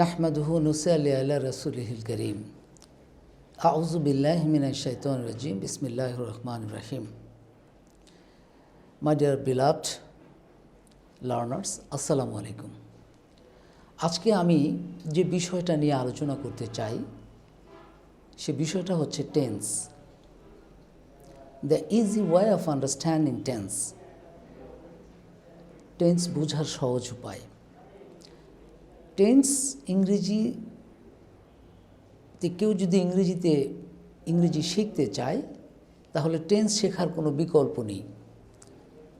নাহমাদুহু নুসাল্লি আলা রাসূলিহিল কারীম। আউযু বিল্লাহি মিনাশ শাইতানির রাজীম। বিসমিল্লাহির রহমানির রহিম। মাই ডিয়ার beloved লার্নার্স, আসসালামু আলাইকুম। আজকে আমি যে বিষয়টা নিয়ে আলোচনা করতে চাই সে বিষয়টা হচ্ছে tense, the easy way of understanding tense. Tense বোঝার সহজ উপায়। টেন্স ইংরেজিতে কেউ যদি ইংরেজি শিখতে চায় তাহলে টেন্স শেখার কোনো বিকল্প নেই।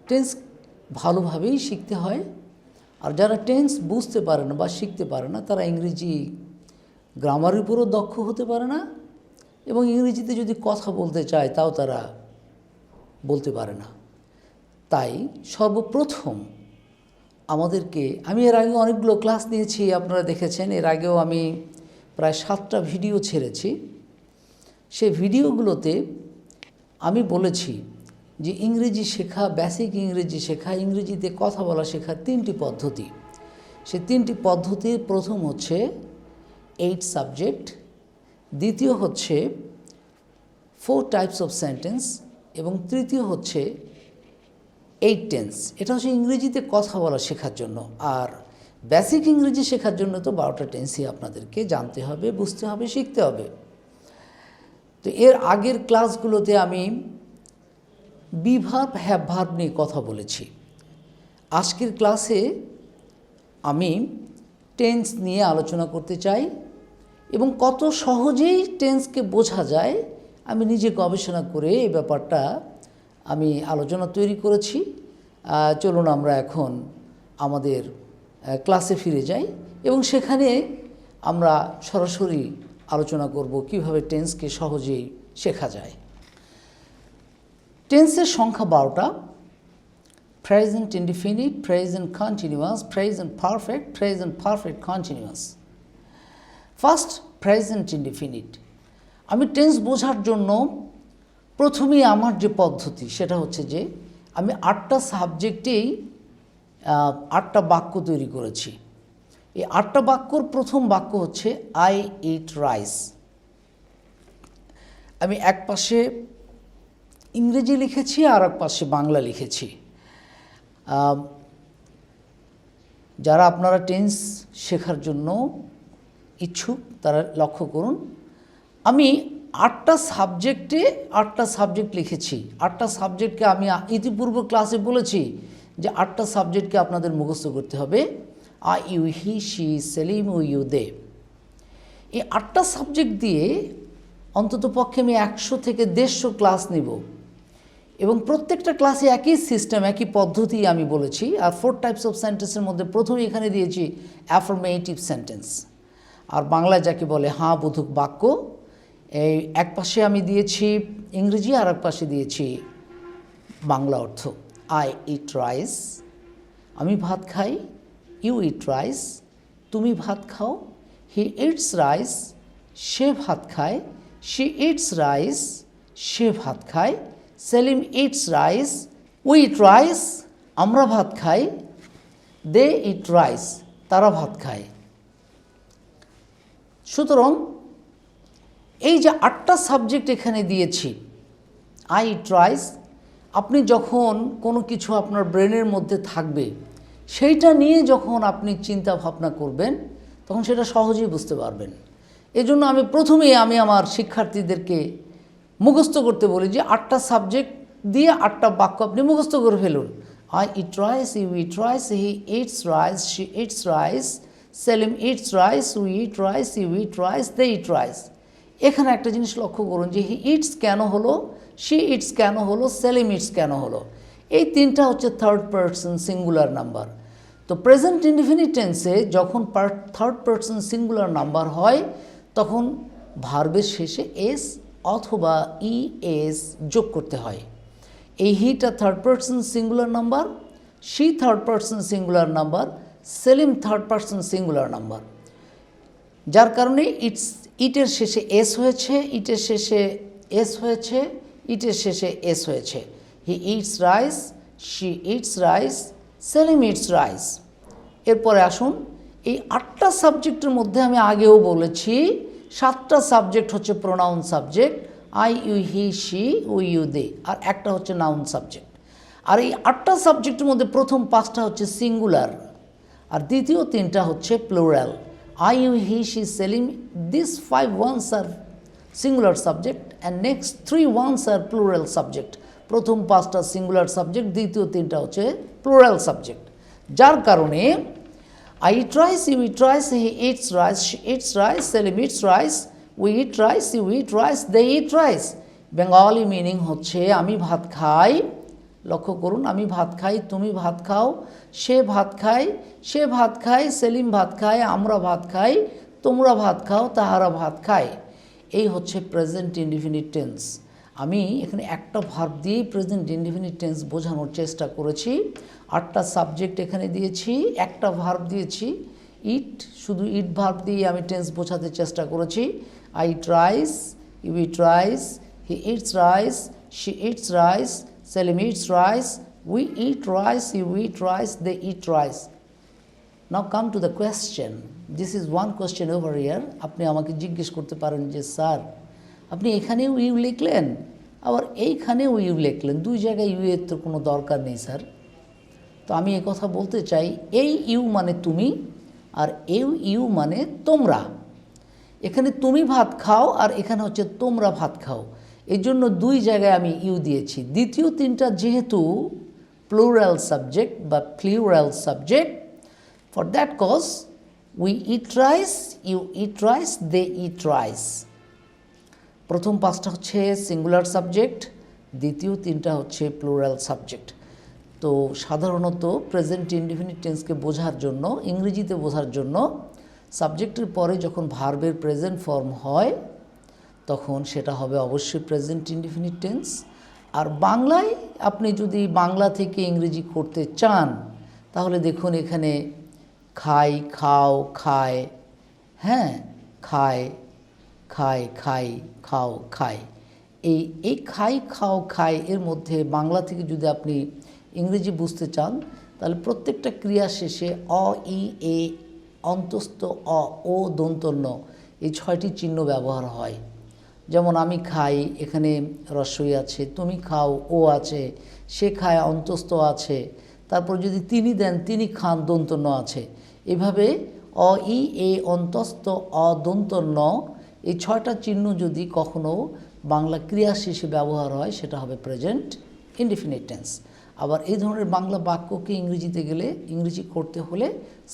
টেন্স ভালোভাবেই শিখতে হয়। আর যারা টেন্স বুঝতে পারে না বা শিখতে পারে না তারা ইংরেজি গ্রামারের উপরও দক্ষ হতে পারে না, এবং ইংরেজিতে যদি কথা বলতে চায় তাও তারা বলতে পারে না। তাই সর্বপ্রথম আমাদেরকে, আমি এর আগে অনেকগুলো ক্লাস নিয়েছি, আপনারা দেখেছেন। এর আগেও আমি প্রায় 7টা ভিডিও ছেড়েছি। সেই ভিডিওগুলোতে আমি বলেছি যে ইংরেজি শেখা, বেসিক ইংরেজি শেখা, ইংরেজিতে কথা বলা শেখার 3টি পদ্ধতি। সেই 3টি পদ্ধতির প্রথম হচ্ছে 8 সাবজেক্ট, দ্বিতীয় হচ্ছে 4 টাইপস অফ সেন্টেন্স, এবং তৃতীয় হচ্ছে 8 টেন্স। এটা হচ্ছে ইংরেজিতে কথা বলা শেখার জন্য। আর বেসিক ইংরেজি শেখার জন্য তো 12টা টেন্সই আপনাদেরকে জানতে হবে, বুঝতে হবে, শিখতে হবে। তো এর আগের ক্লাসগুলোতে আমি বি ভার্ব, হ্যাভ ভার্ব নিয়ে কথা বলেছি। আজকের ক্লাসে আমি টেন্স নিয়ে আলোচনা করতে চাই, এবং কত সহজেই টেন্সকে বোঝা যায় আমি নিজে গবেষণা করে এই ব্যাপারটা আমি আলোচনা তৈরি করেছি। চলুন আমরা এখন আমাদের ক্লাসে ফিরে যাই, এবং সেখানে আমরা সরাসরি আলোচনা করব কিভাবে টেন্সকে সহজেই শেখা যায়। টেন্সের সংখ্যা 12টা: present indefinite, present continuous, present perfect, present perfect continuous. First, present indefinite. আমি টেন্স বোঝার জন্য প্রথমেই আমার যে পদ্ধতি সেটা হচ্ছে যে আমি 8টা সাবজেক্টেই 8টা বাক্য তৈরি করেছি। এই 8টা বাক্যর প্রথম বাক্য হচ্ছে আই ইট রাইস। আমি এক পাশে ইংরেজি লিখেছি আর এক পাশে বাংলা লিখেছি। যারা আপনারা টেন্স শেখার জন্য ইচ্ছুক তারা লক্ষ্য করুন, আমি 8টা সাবজেক্টে 8টা সাবজেক্ট লিখেছি। 8টা সাবজেক্টকে আমি ইতিপূর্ব ক্লাসে বলেছি যে 8টা সাবজেক্টকে আপনাদের মুখস্থ করতে হবে। I, you, he, she, Selim, we you, they. এই 8টা সাবজেক্ট দিয়ে অন্তত পক্ষে আমি 100 থেকে 150 ক্লাস নিব, এবং প্রত্যেকটা ক্লাসে একই সিস্টেম, একই পদ্ধতি আমি বলেছি। আর 4 টাইপস অফ সেন্টেন্সের মধ্যে প্রথমে এখানে দিয়েছি অ্যাফার্মেটিভ সেন্টেন্স, আর বাংলায় যাকে বলে হাঁ বোধক বাক্য। এই এক পাশে আমি দিয়েছি ইংরেজি, আর এক পাশে দিয়েছি বাংলা অর্থ। আই ইট রাইস, আমি ভাত খাই। ইউ ইট রাইস, তুমি ভাত খাও। হি ইটস রাইস, সে ভাত খায়। শি ইটস রাইস, সে ভাত খায়। Selim eats rice, we eat rice, আমরা ভাত খাই। দে ইট রাইস, তারা ভাত খায়। সুতরাং এই যে 8টা সাবজেক্ট এখানে দিয়েছি, আই ইট রাইস, আপনি যখন কোনো কিছু আপনার ব্রেনের মধ্যে থাকবে সেইটা নিয়ে যখন আপনি চিন্তা ভাবনা করবেন তখন সেটা সহজেই বুঝতে পারবেন। এজন্য আমি প্রথমেই আমার শিক্ষার্থীদেরকে মুখস্থ করতে বলি যে 8টা সাবজেক্ট দিয়ে 8টা বাক্য আপনি মুখস্থ করে ফেলুন। I eat rice, you eat rice, he eats rice, she eats rice, Selim eats rice, we eat rice, you eat rice, they eat rice. এখানে একটা জিনিস লক্ষ্য করুন যে হি ইটস কেন হলো, শি ইটস কেন হলো, সেলিম ইটস কেন হলো। এই 3টা হচ্ছে থার্ড পারসন সিঙ্গুলার নাম্বার। তো প্রেজেন্ট ইনডিফিনিট টেন্সে যখন থার্ড পারসন সিঙ্গুলার নাম্বার হয় তখন ভার্বের শেষে এস অথবা ই এস যোগ করতে হয়। এই হিটা third person singular number, she third person singular number, Selim third person singular number, যার কারণে ইটের শেষে এস হয়েছে, ইটের শেষে এস হয়েছে, ইটের শেষে এস হয়েছে। He eats rice, she eats rice, Selim eats rice. এরপরে আসুন এই 8টা সাবজেক্টের মধ্যে আমি আগেও বলেছি 7টা সাবজেক্ট হচ্ছে pronoun subject, I you he she we you they, আর একটা হচ্ছে নাউন সাবজেক্ট। আর এই 8টা সাবজেক্টের মধ্যে প্রথম 5টা হচ্ছে সিঙ্গুলার, আর দ্বিতীয় 3টা হচ্ছে plural. I you he she Selim, this 5 ones are singular subject and next 3 ones are plural subject. প্রথম 5টা সিঙ্গুলার সাবজেক্ট, দ্বিতীয় 3টা হচ্ছে প্লুরাল সাবজেক্ট। যার কারণে I eat rice, you eat rice, he eats rice, she eats rice, Selim eats rice, we eat rice, you eat rice, they eat rice. Bengali meaning হচ্ছে আমি ভাত খাই, লক্ষ্য করুন, আমি ভাত খাই, তুমি ভাত খাও, সে ভাত খায়, সে ভাত খায়, সেলিম ভাত খায়, আমরা ভাত খাই, তোমরা ভাত খাও, তাহারা ভাত খায়। এই হচ্ছে প্রেজেন্ট ইনডিফিনিট টেন্স। আমি এখানে একটা ভার্ব দিয়েই প্রেজেন্ট ইনডিফিনিট টেন্স বোঝানোর চেষ্টা করেছি। 8টা সাবজেক্ট এখানে দিয়েছি, একটা ভার্ব দিয়েছি ইট, শুধু ইট ভার্ব দিয়ে আমি টেন্স বোঝাতে চেষ্টা করেছি। I eat rice, you eat rice, he eats rice, she eats rice, Selim eats rice, we eat rice, you eat rice, they eat rice. Now come to the question, this is one question over here. আপনি আমাকে জিজ্ঞেস করতে পারেন যে sir আপনি এখানেও you লিখলেন আবার এইখানেও ইউ লিখলেন, দুই জায়গায় ইউ এর তো কোনো দরকার নেই স্যার। তো আমি কথা বলতে চাই, এই ইউ মানে তুমি আর এই ইউ মানে তোমরা। এখানে তুমি ভাত খাও আর এখানে হচ্ছে তোমরা ভাত খাও, এই জন্য দুই জায়গায় আমি ইউ দিয়েছি। দ্বিতীয় 3টা যেহেতু প্লুরাল সাবজেক্ট বা plural subject, for that cause we eat rice, you eat rice, they eat rice. প্রথম 5টা হচ্ছে সিঙ্গুলার সাবজেক্ট, দ্বিতীয় 3টা হচ্ছে প্লুরাল সাবজেক্ট। তো সাধারণত প্রেজেন্ট ইনডিফিনিট টেন্সকে বোঝার জন্য, ইংরেজিতে বোঝার জন্য সাবজেক্টের পরে যখন ভার্বের প্রেজেন্ট ফর্ম হয় তখন সেটা হবে অবশ্যই প্রেজেন্ট ইনডিফিনিট টেন্স। আর বাংলায় আপনি যদি বাংলা থেকে ইংরেজি করতে চান তাহলে দেখুন এখানে খাই, খাও, খায়, হ্যাঁ, খায়, খায়, খাই, খাও, খায়। এই খাই, খাও, খায় এর মধ্যে বাংলা থেকে যদি আপনি ইংরেজি বুঝতে চান তাহলে প্রত্যেকটা ক্রিয়া শেষে অ, ই, এ, অন্তস্থ অ, ও, দন্তন্য, এই 6টি চিহ্ন ব্যবহার হয়। যেমন আমি খাই, এখানে রস্বই আছে, তুমি খাও, ও আছে, সে খায়, অন্তস্থ আছে, তারপর যদি তিনি দেন, তিনি খান, দন্তন্য আছে। এভাবে অ, ই, এ, অন্তস্থ অ, দন্তন্য, এই 6টা চিহ্ন যদি কখনো বাংলা ক্রিয়া শেষে ব্যবহার হয় সেটা হবে প্রেজেন্ট ইনডিফিনিট টেন্স। আবার এই ধরনের বাংলা বাক্যকে ইংরেজিতে গেলে, ইংরেজি করতে হলে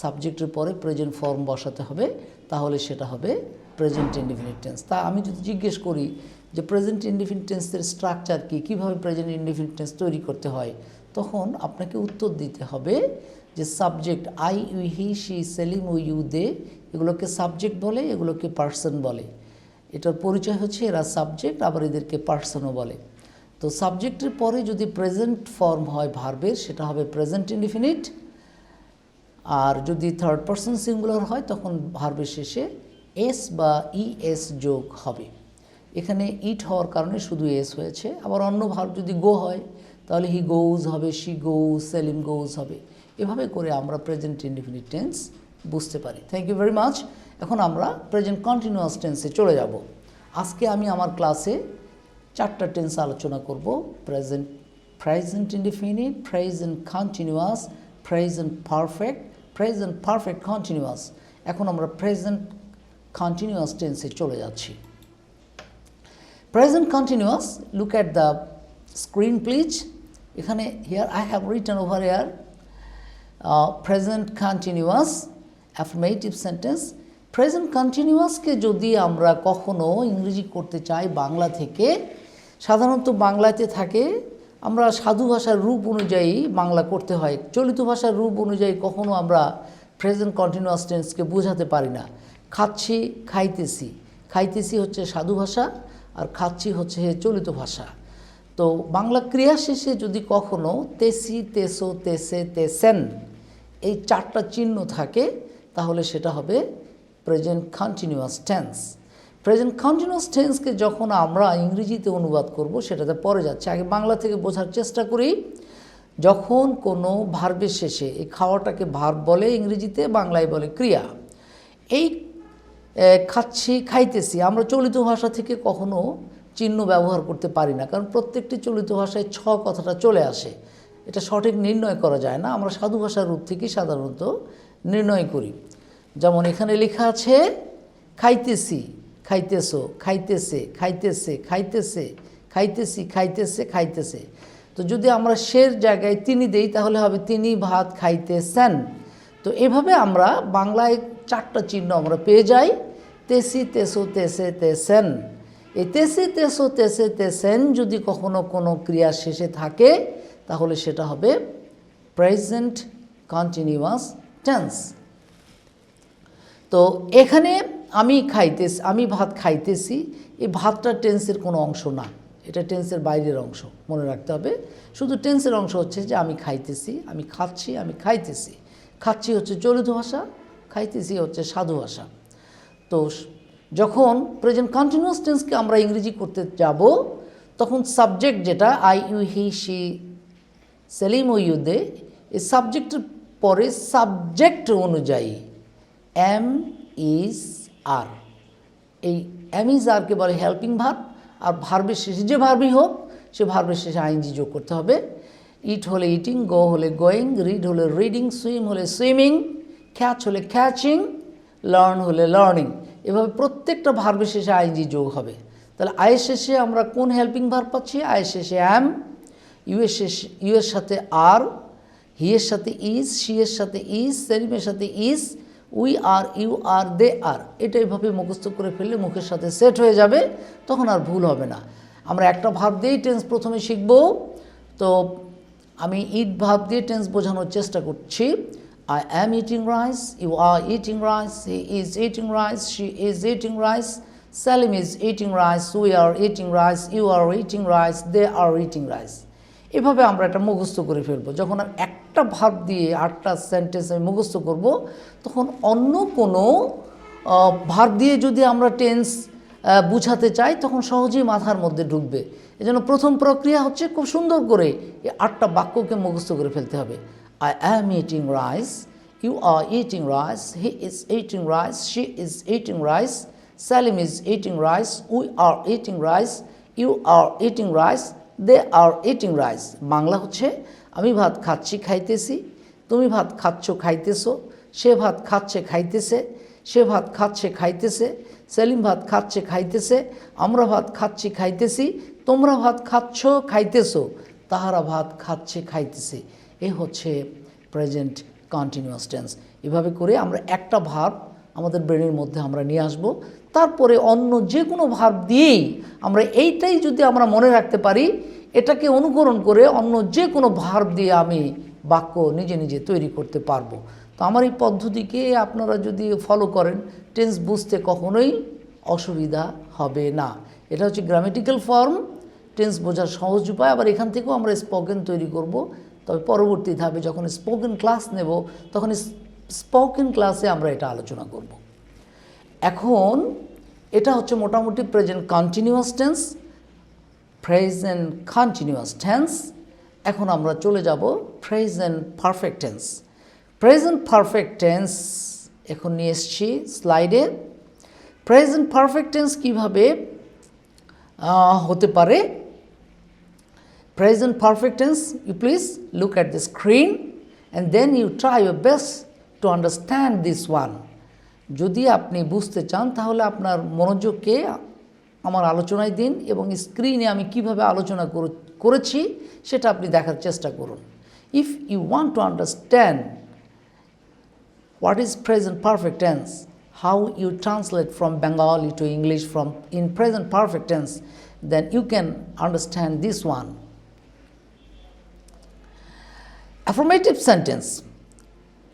সাবজেক্টের পরে প্রেজেন্ট ফর্ম বসাতে হবে, তাহলে সেটা হবে প্রেজেন্ট ইনডিফিনিট টেন্স। তা আমি যদি জিজ্ঞেস করি যে প্রেজেন্ট ইনডিফিনিট টেন্সের স্ট্রাকচার কী, কীভাবে প্রেজেন্ট ইনডিফিনিট টেন্স তৈরি করতে হয়, তখন আপনাকে উত্তর দিতে হবে যে subject I, you, he, she, Selim we you, they, এগুলোকে সাবজেক্ট বলে, এগুলোকে পার্সন বলে। এটার পরিচয় হচ্ছে এরা সাবজেক্ট, আবার এদেরকে পার্সনও বলে। তো সাবজেক্টের পরে যদি প্রেজেন্ট ফর্ম হয় ভার্বের সেটা হবে প্রেজেন্ট ইনডিফিনিট, আর যদি থার্ড পারসন সিঙ্গুলার হয় তখন ভার্বের শেষে এস বা ইএস যোগ হবে। এখানে ইট হওয়ার কারণে শুধু এস হয়েছে। আবার অন্য ভার্ব যদি গো হয় তাহলে হি গোজ হবে, শি গোজ, সেলিম গোজ হবে। এভাবে করে আমরা প্রেজেন্ট ইনডিফিনিট টেন্স বুঝতে পারি। Thank you very much. এখন আমরা প্রেজেন্ট কন্টিনিউয়াস টেন্সে চলে যাব। আজকে আমি আমার ক্লাসে 4টা টেন্স আলোচনা করব। Present indefinite, present continuous, present perfect, present perfect continuous. এখন আমরা প্রেজেন্ট কন্টিনিউয়াস টেন্সে চলে যাচ্ছি। Present continuous, look at the screen please. এখানে here I have written over here present continuous affirmative sentence. Present কন্টিনিউয়াসকে যদি আমরা কখনো ইংরেজি করতে চাই বাংলা থেকে, সাধারণত বাংলাতে থাকে আমরা সাধু ভাষার রূপ অনুযায়ী বাংলা করতে হয়। চলিত ভাষার রূপ অনুযায়ী কখনো আমরা প্রেজেন্ট কন্টিনিউয়াস টেন্সকে বোঝাতে পারি না। খাচ্ছি, খাইতেছি, খাইতেছি হচ্ছে সাধু ভাষা আর খাচ্ছি হচ্ছে চলিত ভাষা। তো বাংলা ক্রিয়া শেষে যদি কখনো তেসি, তেসো, তেসে, তেসেন এই 4টা চিহ্ন থাকে তাহলে সেটা হবে present continuous tense. Present continuous টেন্সকে যখন আমরা ইংরেজিতে অনুবাদ করব সেটাতে পরে যাচ্ছে, আগে বাংলা থেকে বোঝার চেষ্টা করি। যখন কোনো ভার্বের শেষে, এই খাওয়াটাকে ভার্ব বলে ইংরেজিতে, বাংলায় বলে ক্রিয়া। এই খাচ্ছি, খাইতেছি, আমরা চলিত ভাষা থেকে কখনো চিহ্ন ব্যবহার করতে পারি না, কারণ প্রত্যেকটি চলিত ভাষায় ছ কথাটা চলে আসে, এটা সঠিক নির্ণয় করা যায় না। আমরা সাধু ভাষার রূপ থেকেই সাধারণত নির্ণয় করি। যেমন এখানে লেখা আছে খাইতেছি, খাইতেছো, খাইতেছে, খাইতেছে, খাইতেছে, খাইতেছি, খাইতেছে, খাইতেছে। তো যদি আমরা সের জায়গায় তিনি দেই তাহলে হবে তিনি ভাত খাইতেছেন। তো এভাবে আমরা বাংলায় চারটা চিহ্ন আমরা পেয়ে যাই, তেসি, তেসো, তেসে, তেসেন। এই তেসি, তেসো, তেসে, তেসেন যদি কখনো কোনো ক্রিয়া শেষে থাকে তাহলে সেটা হবে প্রেজেন্ট কন্টিনিউয়াস টেন্স। তো এখানে আমি ভাত খাইতেছি, এই ভাতটা টেন্সের কোনো অংশ না, এটা টেন্সের বাইরের অংশ, মনে রাখতে হবে। শুধু টেন্সের অংশ হচ্ছে যে আমি খাইতেছি, আমি খাচ্ছি, আমি খাইতেছি। খাচ্ছি হচ্ছে চলিত ভাষা, খাইতেছি হচ্ছে সাধু ভাষা। তো যখন প্রেজেন্ট কন্টিনিউয়াস টেন্সকে আমরা ইংরেজি করতে যাব তখন সাবজেক্ট যেটা I, you, he, she, Selim we you, they, এই সাবজেক্টের পরে সাবজেক্ট অনুযায়ী এম, ইজ, আর, এই এম, ইজ, আরকে বলে হেল্পিং ভার্ব। আর ভার্বের শেষে যে ভার্বই হোক সে ভার্বের শেষে আইএনজি যোগ করতে হবে। ইট হলে ইটিং, গো হলে গোয়িং, রিড হলে রিডিং, সুইম হলে সুইমিং, ক্যাচ হলে ক্যাচিং, লার্ন হলে লার্নিং। এভাবে প্রত্যেকটা ভার্বের শেষে আইএনজি যোগ হবে। তাহলে আয়ের শেষে আমরা কোন হেল্পিং ভার্ব পাচ্ছি? আয়ের শেষে অ্যাম, ইউ এর সাথে আর, হি এর সাথে ইজ, শি এর সাথে ইজ, সেলিমের সাথে is, we are, you are, they are. এটা এইভাবে মুখস্থ করে ফেললে মুখের সাথে সেট হয়ে যাবে, তখন আর ভুল হবে না। আমরা একটা ভার্ব দিয়েই টেন্স প্রথমে শিখব। তো আমি ইট ভার্ব দিয়ে টেন্স বোঝানোর চেষ্টা করছি। I am eating rice, you are eating rice, he is eating rice, she is eating rice, Salim is eating rice, we are eating rice, you are eating rice, they are eating rice. এভাবে আমরা এটা মুখস্থ করে ফেলবো। যখন একটা verb দিয়ে 8টা sentence আমি মুখস্থ করব, তখন অন্য কোনো ভার্ব দিয়ে যদি আমরা টেন্স বুঝাতে চাই তখন সহজেই মাথার মধ্যে ঢুকবে। এজন্য প্রথম প্রক্রিয়া হচ্ছে খুব সুন্দর করে এই 8টা বাক্যকে মুখস্থ করে ফেলতে হবে। I am eating rice, you are eating rice, he is eating rice, she is eating rice, Salim is eating rice, we are eating rice, you are eating rice, they are eating rice. Bangla হচ্ছে আমি ভাত খাচ্ছি, খাইতেছি, তুমি ভাত খাচ্ছ, খাইতেছো, সে ভাত খাচ্ছে, খাইতেছে, সে ভাত খাচ্ছে, খাইতেছে, সেলিম ভাত খাচ্ছে, খাইতেছে, আমরা ভাত খাচ্ছি, খাইতেছি, তোমরা ভাত খাচ্ছ, খাইতেছো, তাহারা ভাত খাচ্ছে, খাইতেছে। এই হচ্ছে প্রেজেন্ট কন্টিনিউয়াস টেন্স। এভাবে করে আমরা একটা ভার্ব আমাদের ব্রেনের মধ্যে আমরা নিয়ে আসব। তারপরে অন্য যে কোনো ভার্ব দিয়েই আমরা এইটাই যদি আমরা মনে রাখতে পারি, এটাকে অনুকরণ করে অন্য যে কোনো ভার্ব দিয়ে আমি বাক্য নিজে নিজে তৈরি করতে পারবো। তো আমার এই পদ্ধতিকে আপনারা যদি ফলো করেন, টেন্স বুঝতে কখনোই অসুবিধা হবে না। এটা হচ্ছে গ্রামেটিক্যাল ফর্ম, টেন্স বোঝার সহজ উপায়। আবার এখান থেকেও আমরা স্পোকেন তৈরি করব। তবে পরবর্তী ধাপে যখন স্পোকেন ক্লাস নেব তখন স্পোকেন ক্লাসে আমরা এটা আলোচনা করব। এখন এটা হচ্ছে মোটামুটি present continuous tense, present continuous tense. এখন আমরা চলে যাব present perfect tense. Present perfect tense এখন নিয়ে এসেছি স্লাইডে। প্রেজেন্ট পারফেক্ট টেন্স কীভাবে হতে পারে? Present perfect tense, you please look at the screen and then you try your best to understand this one. যদি আপনি বুঝতে চান তাহলে আপনার মনোযোগকে আমার আলোচনায় দিন এবং স্ক্রিনে আমি কিভাবে আলোচনা করেছি সেটা আপনি দেখার চেষ্টা করুন। If you want to understand what is present perfect tense, how you translate from Bengali to English from in present perfect tense, then you can understand this one. Affirmative sentence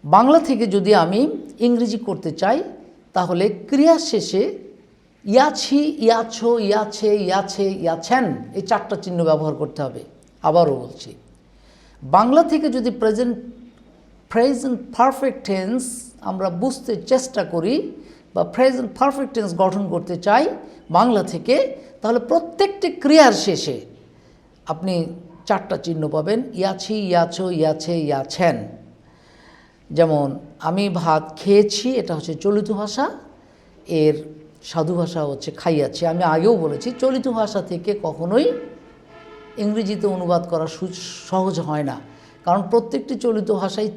Bangla থেকে যদি আমি ইংরেজি করতে চাই তাহলে ক্রিয়া শেষে ইয়াছি, ইয়াছো, ইয়াছে, ইয়াছে, ইয়াছেন এই 4টা চিহ্ন ব্যবহার করতে হবে। আবারও বলছি, বাংলা থেকে যদি প্রেজেন্ট পারফেক্ট টেন্স আমরা বুঝতে চেষ্টা করি বা প্রেজেন্ট পারফেক্ট টেন্স গঠন করতে চাই বাংলা থেকে, তাহলে প্রত্যেকটি ক্রিয়ার শেষে আপনি চারটা চিহ্ন পাবেন, ইয়াছি, ইয়াছো, ইয়াছে, ইয়াছেন। যেমন আমি ভাত খেয়েছি, এটা হচ্ছে চলিত ভাষা, এর সাধু ভাষা হচ্ছে খাইয়াছি। আমি আগেও বলেছি চলিত ভাষা থেকে কখনোই ইংরেজিতে অনুবাদ করা সহজ হয় না, কারণ প্রত্যেকটি চলিত ভাষায়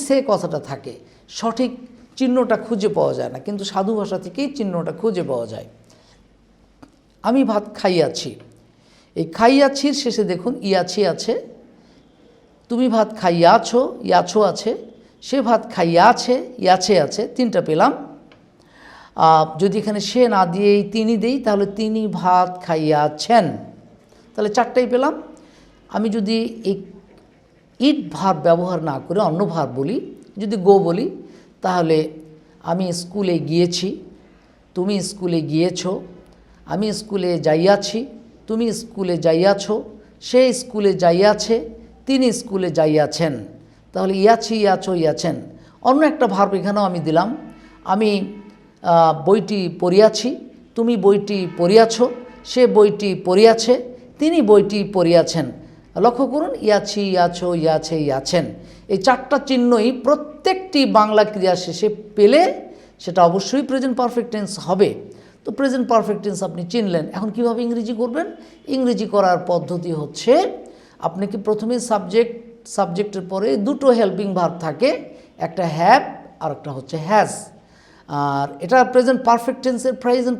সে কথাটা থাকে, সঠিক চিহ্নটা খুঁজে পাওয়া যায় না, কিন্তু সাধু ভাষা থেকেই চিহ্নটা খুঁজে পাওয়া যায়। আমি ভাত খাইয়াছি, এই খাইয়াছির শেষে দেখুন ইয়াছি আছে, তুমি ভাত খাইয়াছো, ইয়াছো আছে, সে ভাত খাইয়াছে, ইয়াছে আছে, তিনটা পেলাম। যদি এখানে সে না দিয়েই তিনি দেই তাহলে তিনি ভাত খাইয়াছেন, তাহলে চারটাই পেলাম। আমি যদি এই ইট ভার্ব ব্যবহার না করে অন্য ভার্ব বলি, যদি গো বলি, তাহলে আমি স্কুলে গিয়েছি, তুমি স্কুলে গিয়েছো, আমি স্কুলে যাইয়াছি, তুমি স্কুলে যাইয়াছো, সে স্কুলে যাইয়াছে, তিনি স্কুলে যাইয়াছেন, তাহলে ইয়াছি, ইয়াছো, ইয়াছেন। অন্য একটা ভার্ব এখানেও আমি দিলাম, আমি বইটি পড়িয়াছি, তুমি বইটি পড়িয়াছ, সে বইটি পড়িয়াছে, তিনি বইটি পড়িয়াছেন। লক্ষ্য করুন, ইয়াছি, ইয়াছো, ইয়াছে, ইয়াছেন, এই চারটা চিহ্নই প্রত্যেকটি বাংলা ক্রিয়া শেষে পেলে সেটা অবশ্যই প্রেজেন্ট পারফেক্ট টেন্স হবে। তো প্রেজেন্ট পারফেক্ট টেন্স আপনি চিনলেন। এখন কিভাবে ইংরেজি করবেন? ইংরেজি করার পদ্ধতি হচ্ছে, আপনাকে প্রথমে সাবজেক্টের পরে দুটো হেল্পিং ভার্ব থাকে, একটা হ্যাভ আর একটা হচ্ছে হ্যাজ। আর এটা প্রেজেন্ট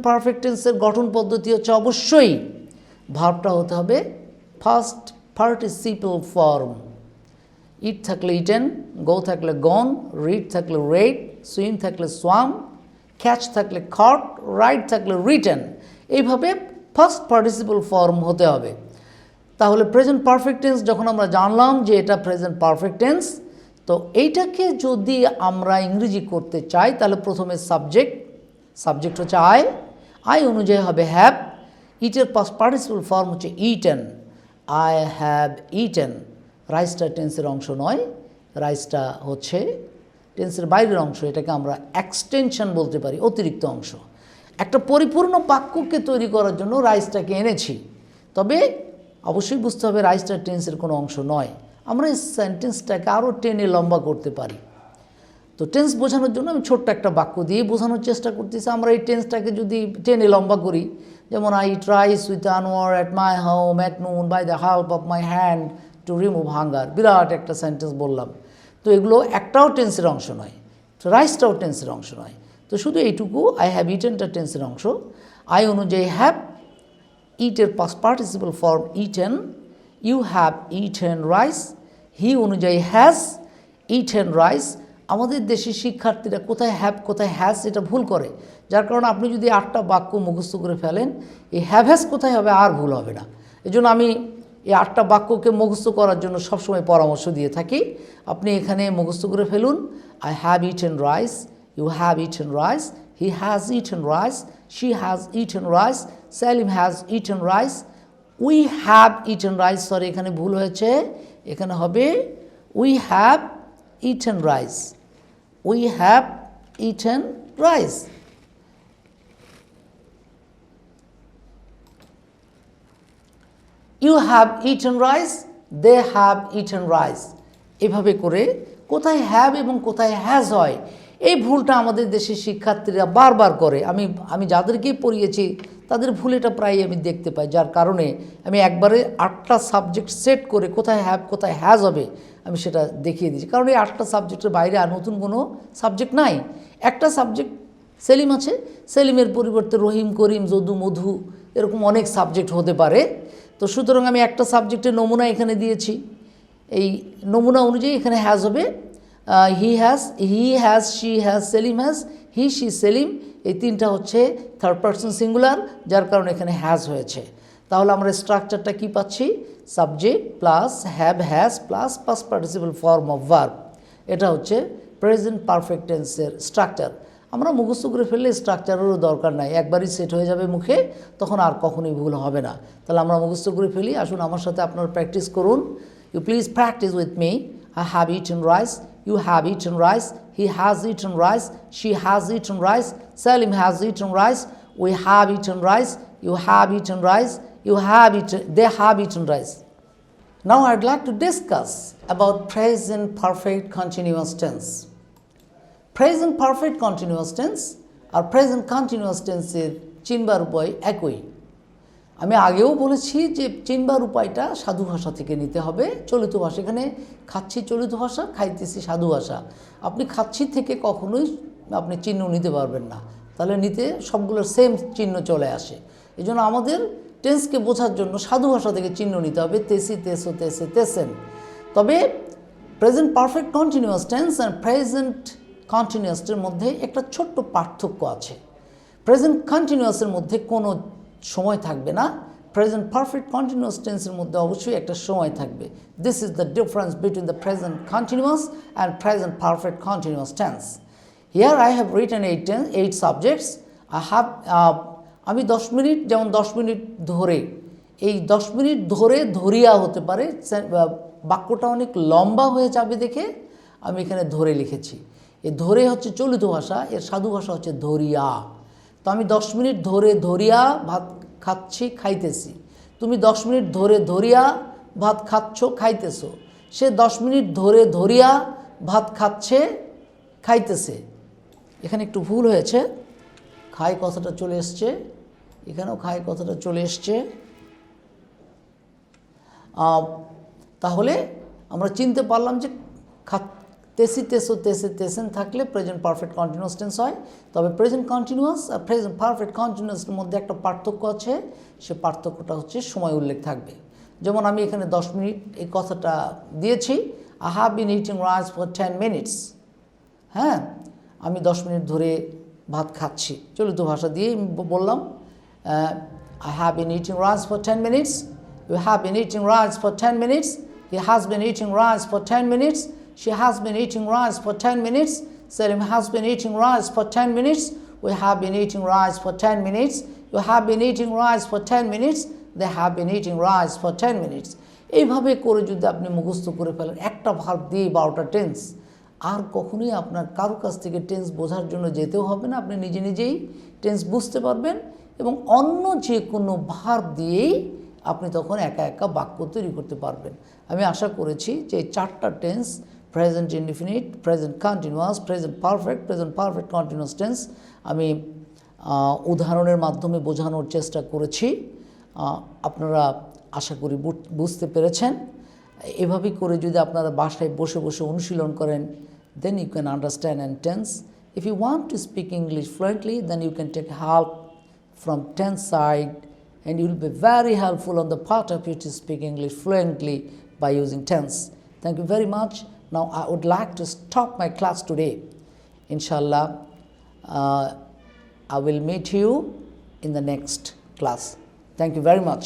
পারফেক্ট টেন্সের গঠন পদ্ধতি হচ্ছে অবশ্যই ভার্বটা হতে হবে ফার্স্ট পার্টিসিপল ফর্ম। ইট থাকলে ইটেন, গো থাকলে গন, রিড থাকলে রেড, সুইম থাকলে সোয়াম, ক্যাচ থাকলে কট, রাইট থাকলে রিটেন। এইভাবে ফার্স্ট পার্টিসিপল ফর্ম হতে হবে। তাহলে প্রেজেন্ট পারফেক্ট টেন্স যখন আমরা জানলাম যে এটা প্রেজেন্ট পারফেক্ট টেন্স, তো এইটাকে যদি আমরা ইংরেজি করতে চাই তাহলে প্রথমে সাবজেক্ট হচ্ছে আই অনুযায়ী হবে হ্যাভ, ইটের পাস্ট পার্টিসিপল ফর্ম হচ্ছে ইটেন, আই হ্যাভ ইটেন। রাইসটা টেন্সের অংশ নয়, রাইসটা হচ্ছে টেন্সের বাইরের অংশ, এটাকে আমরা এক্সটেনশন বলতে পারি, অতিরিক্ত অংশ। একটা পরিপূর্ণ বাক্যকে তৈরি করার জন্য রাইসটাকে এনেছি, তবে অবশ্যই বুঝতে হবে রাইসটা টেন্সের কোনো অংশ নয়। আমরা এই সেন্টেন্সটাকে আরও টেনে লম্বা করতে পারি। তো টেন্স বোঝানোর জন্য আমি ছোট্ট একটা বাক্য দিয়ে বোঝানোর চেষ্টা করতেছি। আমরা এই টেন্সটাকে যদি টেনে লম্বা করি, যেমন I tries with Anwar at my home at noon by the help of my hand to remove hunger, বিরাট একটা সেন্টেন্স বললাম। তো এগুলো একটাও টেন্সের অংশ নয়, তো রাইসটাও টেন্সের অংশ নয়। তো শুধু এইটুকু, আই হ্যাভ ইটেনটা টেন্সের অংশ। আই অনুযায়ী হ্যাভ, ইটের past participle form eaten, you have eaten rice, he অনুযায়ী হ্যাজ ইটেন রাইস। আমাদের দেশের শিক্ষার্থীরা কোথায় হ্যাভ কোথায় হ্যাজ এটা ভুল করে, যার কারণে আপনি যদি 8টা বাক্য মুখস্থ করে ফেলেন, এই হ্যাভ হ্যাজ কোথায় হবে আর ভুল হবে না। এই জন্য আমি এই 8টা বাক্যকে মুখস্থ করার জন্য সবসময় পরামর্শ দিয়ে থাকি। আপনি এখানে মুখস্থ করে ফেলুন, I have eaten rice, you have eaten rice, he has eaten rice, she has eaten rice, Selim has eaten rice, we have eaten rice. Sorry, এখানে ভুল হয়েছে, এখানে হবে we have eaten rice, we have eaten rice. You have eaten rice, they have eaten rice. এভাবে করে কোথায় have এবং কোথায় হ্যাজ হয়, এই ভুলটা আমাদের দেশের শিক্ষার্থীরা বারবার করে। আমি যাদেরকেই পড়িয়েছি তাদের ভুল এটা প্রায় আমি দেখতে পাই, যার কারণে আমি একবারে 8টা সাবজেক্ট সেট করে কোথায় হ্যাভ কোথায় হ্যাজ হবে আমি সেটা দেখিয়ে দিয়েছি। কারণ এই 8টা সাবজেক্টের বাইরে আর নতুন কোনো সাবজেক্ট নাই। একটা সাবজেক্ট সেলিম আছে, সেলিমের পরিবর্তে রহিম, করিম, যদু, মধু, এরকম অনেক সাবজেক্ট হতে পারে। তো সুতরাং আমি একটা সাবজেক্টের নমুনা এখানে দিয়েছি, এই নমুনা অনুযায়ী এখানে হ্যাজ হবে he has, she has, Selim has, he, she, Selim. এই তিনটা হচ্ছে থার্ড পারসন সিঙ্গুলার, যার কারণে এখানে হ্যাজ হয়েছে। তাহলে আমরা স্ট্রাকচারটা কি পাচ্ছি? Subject plus have has plus past participle form of verb. এটা হচ্ছে প্রেজেন্ট পারফেক্ট টেন্সের স্ট্রাকচার। আমরা মুখস্থ করে ফেললে স্ট্রাকচারেরও দরকার নাই, একবারই সেট হয়ে যাবে মুখে, তখন আর কখনোই ভুল হবে না। তাহলে আমরা মুখস্থ করে ফেলি, আসুন আমার সাথে আপনারা প্র্যাকটিস করুন। You please practice with me. I have eaten rice, you have eaten rice, he has eaten rice, she has eaten rice, Salim has eaten rice, we have eaten rice, you have eaten rice, they have eaten rice. Now I'd like to discuss about present perfect continuous tense. Present perfect continuous tense R present continuous টেন্সের চিনবার উপায় একই। আমি আগেও বলেছি যে চিনবার উপায়টা সাধু ভাষা থেকে নিতে হবে, চলিত ভাষা। এখানে খাচ্ছি চলিত ভাষা, খাইতেছি সাধু ভাষা। আপনি খাচ্ছি থেকে কখনোই আপনি চিহ্ন নিতে পারবেন না, তাহলে নিতে সবগুলোর সেম চিহ্ন চলে আসে। এই জন্য আমাদের টেন্সকে বোঝার জন্য সাধু ভাষা থেকে চিহ্ন নিতে হবে, তেসি, তেসো, তেসে, তেসেন। তবে present perfect continuous tense and present কন্টিনিউয়াসের মধ্যে একটা ছোট্ট পার্থক্য আছে। প্রেজেন্ট কন্টিনিউয়াসের মধ্যে কোনো সময় থাকবে না, প্রেজেন্ট পারফেক্ট কন্টিনিউয়াস টেন্সের মধ্যে অবশ্যই একটা সময় থাকবে। This is the difference between the present continuous and present perfect continuous tense. Here I have written 8 subjects. আমি 10 মিনিট, যেমন 10 মিনিট ধরে, এই 10 মিনিট ধরে ধরিয়া হতে পারে, বাক্যটা অনেক লম্বা হয়ে যাবে দেখে আমি এখানে ধরে লিখেছি। এই ধরে হচ্ছে চলিত ভাষা, এর সাধু ভাষা হচ্ছে ধরিয়া। তো আমি 10 মিনিট ধরে ধরিয়া ভাত খাচ্ছি, খাইতেছি। তুমি 10 মিনিট ধরে ধরিয়া ভাত খাচ্ছ, খাইতেছো। সে 10 মিনিট ধরে ধরিয়া ভাত খাচ্ছে, খাইতেছে। এখানে একটু ভুল হয়েছে, খাই কথাটা চলে এসছে, এখানেও খাই কথাটা চলে এসছে। তাহলে আমরা চিনতে পারলাম যে তেসি, তেসো, তেসে, তেসেন থাকলে প্রেজেন্ট পারফেক্ট কন্টিনিউয়াস টেন্স হয়। তবে প্রেজেন্ট কন্টিনিউয়াস আর প্রেজেন্ট পারফেক্ট কন্টিনিউয়াসের মধ্যে একটা পার্থক্য আছে, সে পার্থক্যটা হচ্ছে সময় উল্লেখ থাকবে। যেমন আমি এখানে 10 মিনিট এই কথাটা দিয়েছি, I have been eating rice for 10 minutes. হ্যাঁ, আমি 10 মিনিট ধরে ভাত খাচ্ছি, চলিত ভাষা দিয়ে বললাম। I have been eating rice for 10 minutes. You have been eating rice for 10 minutes. He has been eating rice for 10 minutes. She has been eating rice for 10 minutes. Selim has been eating rice for 10 minutes. We have been eating rice for 10 minutes. You have been eating rice for 10 minutes. They have been eating rice for 10 minutes. এইভাবে করে যদি আপনি মুখস্থ করে ফেলেন একটা verb দিয়ে 12টা tense, আর কখনোই আপনার কারো কাছ থেকে টেন্স বোঝার জন্য যেতেও হবে না। আপনি নিজে নিজেই টেন্স বুঝতে পারবেন এবং অন্য যে কোনো ভার্ব দিয়েই আপনি তখন একা একা বাক্য তৈরি করতে পারবেন। আমি আশা করেছি যে এই 4টা tense, present indefinite, present continuous, present perfect continuous tense আমি উদাহরণের মাধ্যমে বোঝানোর চেষ্টা করেছি। আপনারা আশা করি বুঝতে পেরেছেন। এভাবেই করে যদি আপনারা বাসায় বসে বসে অনুশীলন করেন, then you can understand and tense. If you want to speak English fluently, then you can take help from tense side, and you will be very helpful on the part of you to speak English fluently by using tense. Thank you very much. Now I would like to stop my class today. Inshallah, I will meet you in the next class. Thank you very much.